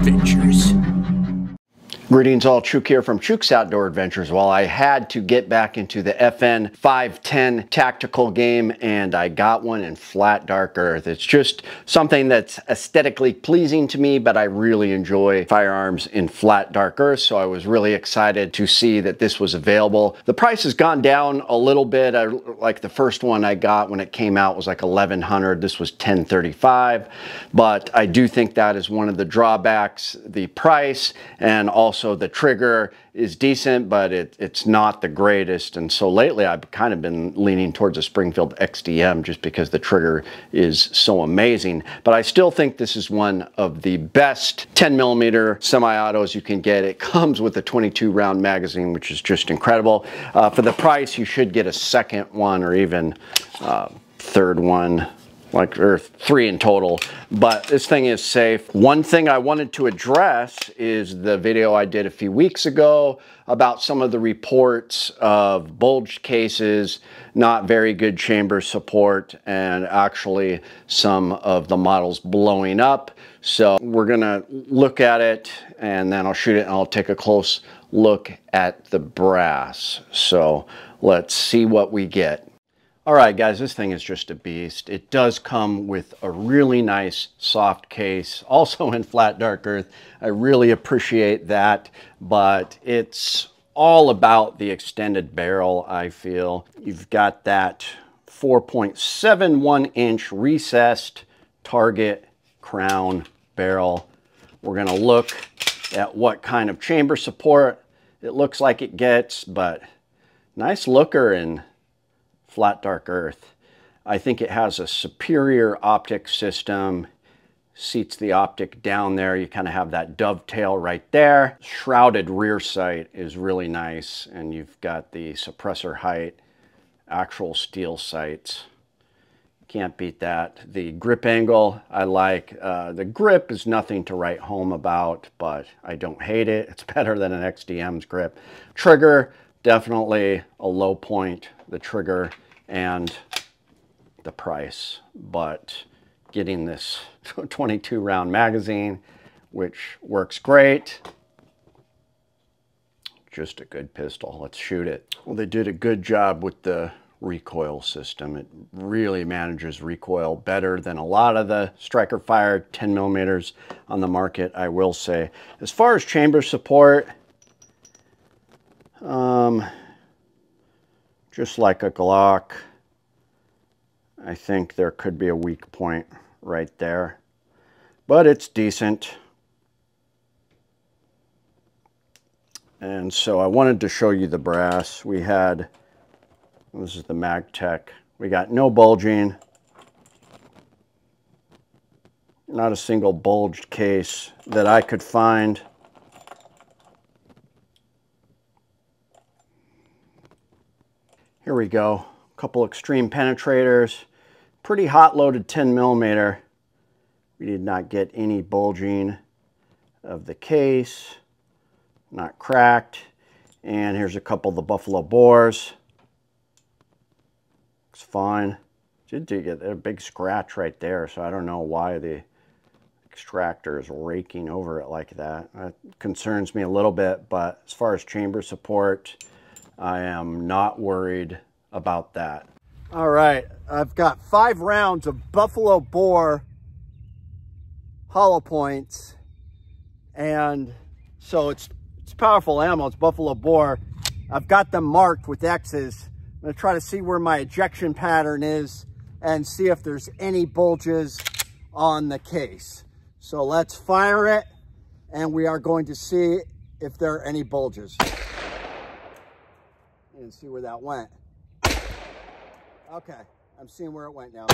Adventures. Greetings all, Chuke here from Chuke's Outdoor Adventures. Well, I had to get back into the FN 510 tactical game, and I got one in flat dark earth. It's just something that's aesthetically pleasing to me, but I really enjoy firearms in flat dark earth, so I was really excited to see that this was available. The price has gone down a little bit. Like the first one I got when it came out was like $1,100. This was $1,035, but I do think that is one of the drawbacks. The price, and also the trigger is decent, but it's not the greatest. And so lately I've kind of been leaning towards a Springfield XDM just because the trigger is so amazing. But I still think this is one of the best 10mm semi-autos you can get. It comes with a 22 round magazine, which is just incredible. For the price, you should get a second one or even third one, or 3 in total, but this thing is safe. One thing I wanted to address is the video I did a few weeks ago about some of the reports of bulged cases, not very good chamber support, and actually some of the models blowing up. So we're gonna look at it, and then I'll shoot it, and I'll take a close look at the brass. So let's see what we get. All right, guys, this thing is just a beast. It does come with a really nice soft case, also in flat dark earth. I really appreciate that, but it's all about the extended barrel, I feel. You've got that 4.71 inch recessed target crown barrel. We're gonna look at what kind of chamber support it looks like it gets, but nice looker in flat dark earth. I think it has a superior optic system, seats the optic down there. You kind of have that dovetail right there. Shrouded rear sight is really nice, and you've got the suppressor height, actual steel sights. Can't beat that. The grip angle I like. The grip is nothing to write home about, but I don't hate it. It's better than an XDM's grip. Trigger, definitely a low point, the trigger and the price, but getting this 22 round magazine, which works great. Just a good pistol. Let's shoot it. Well, they did a good job with the recoil system. It really manages recoil better than a lot of the striker fired 10mm on the market, I will say. As far as chamber support, just like a Glock, I think there could be a weak point right there, but it's decent. And so I wanted to show you the brass. We had, this is the MagTech. We got no bulging, not a single bulged case that I could find. Here we go, a couple extreme penetrators, pretty hot loaded 10mm. We did not get any bulging of the case, not cracked. And here's a couple of the buffalo bores. Looks fine. Did get a big scratch right there, so I don't know why the extractor is raking over it like that. That concerns me a little bit, but as far as chamber support, I am not worried about that. All right, I've got 5 rounds of buffalo bore hollow points, and so it's powerful ammo. It's buffalo bore. I've got them marked with X's. I'm gonna try to see where my ejection pattern is and see if there's any bulges on the case. So let's fire it, and we are going to see if there are any bulges. And see where that went. Okay, I'm seeing where it went now.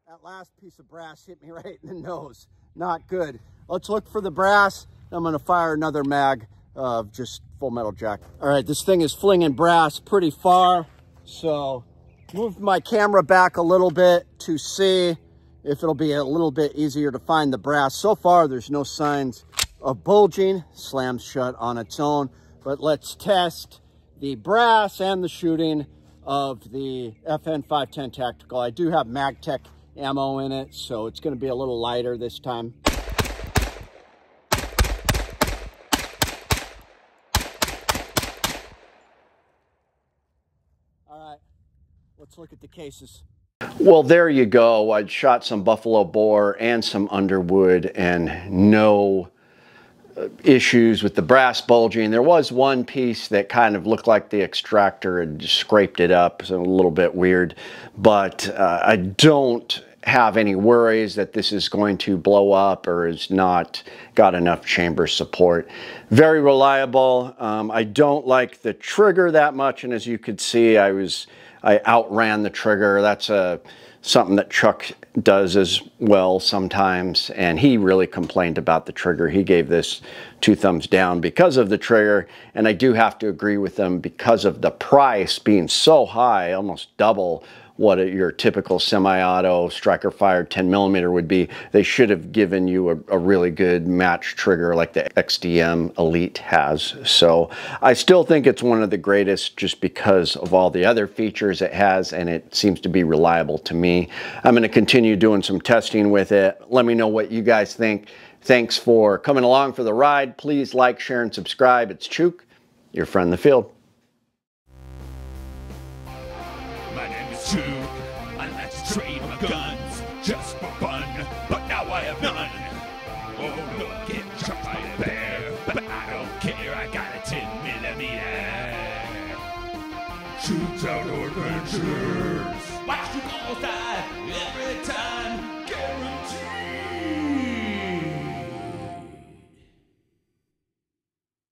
That last piece of brass hit me right in the nose. Not good. Let's look for the brass. I'm gonna fire another mag of just full metal jack. All right, this thing is flinging brass pretty far, so move my camera back a little bit to see if it'll be a little bit easier to find the brass. So far, there's no signs of bulging. Slams shut on its own, but let's test the brass and the shooting of the FN 510 Tactical. I do have MagTech ammo in it, so it's going to be a little lighter this time. All right, let's look at the cases. Well, there you go. I'd shot some buffalo boar and some underwood, and no issues with the brass bulging. There was one piece that kind of looked like the extractor had scraped it up, so a little bit weird, but I don't have any worries that this is going to blow up or is not got enough chamber support. Very reliable. I don't like the trigger that much, and as you could see, I outran the trigger. That's something that Chuck does as well sometimes, and he really complained about the trigger. He gave this 2 thumbs down because of the trigger, and I do have to agree with him because of the price being so high, almost double what your typical semi-auto striker fired 10mm would be. They should have given you a really good match trigger like the XDM Elite has. So I still think it's one of the greatest just because of all the other features it has, and it seems to be reliable to me. I'm going to continue doing some testing with it. Let me know what you guys think. Thanks for coming along for the ride. Please like, share, and subscribe. It's Chuke, your friend in the field. Chuke, I like to trade my guns just for fun, but now I have none. Oh, look, get shot by a bear, but I don't care, I got a 10mm. Chuke's Outdoor Adventures. Watch you outside every time.